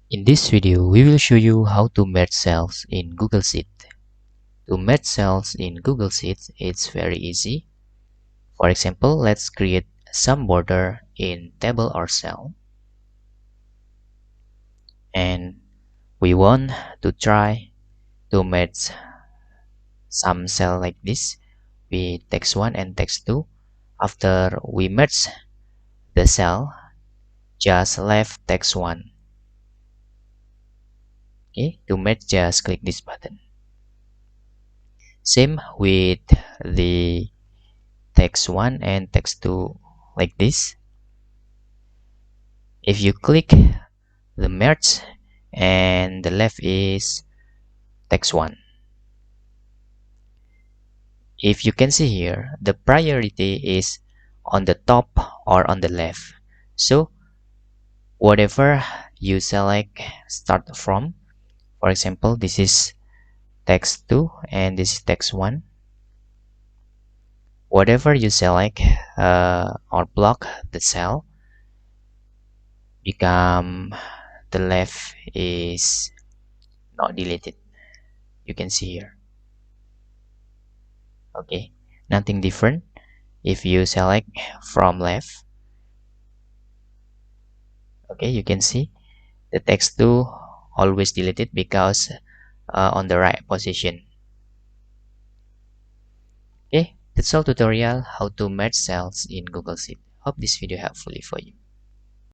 In this video, we will show you how to merge cells in Google Sheet. To merge cells in Google Sheets, it's very easy. For example, let's create some border in table or cell. And we want to try to merge some cell like this with text 1 and text 2. After we merge the cell, just left text 1. Okay, to merge, just click this button. Same with the text 1 and text 2 like this. If you click the merge and the left is text 1. If you can see here, the priority is on the top or on the left. So whatever you select start from, for example, this is text 2 and this is text 1. Whatever you select or block the cell, become the left is not deleted. You can see here. Okay, nothing different if you select from left. Okay, you can see the text 2 always deleted because on the right position. Okay, that's all tutorial how to merge cells in Google Sheet. Hope this video helpful for you.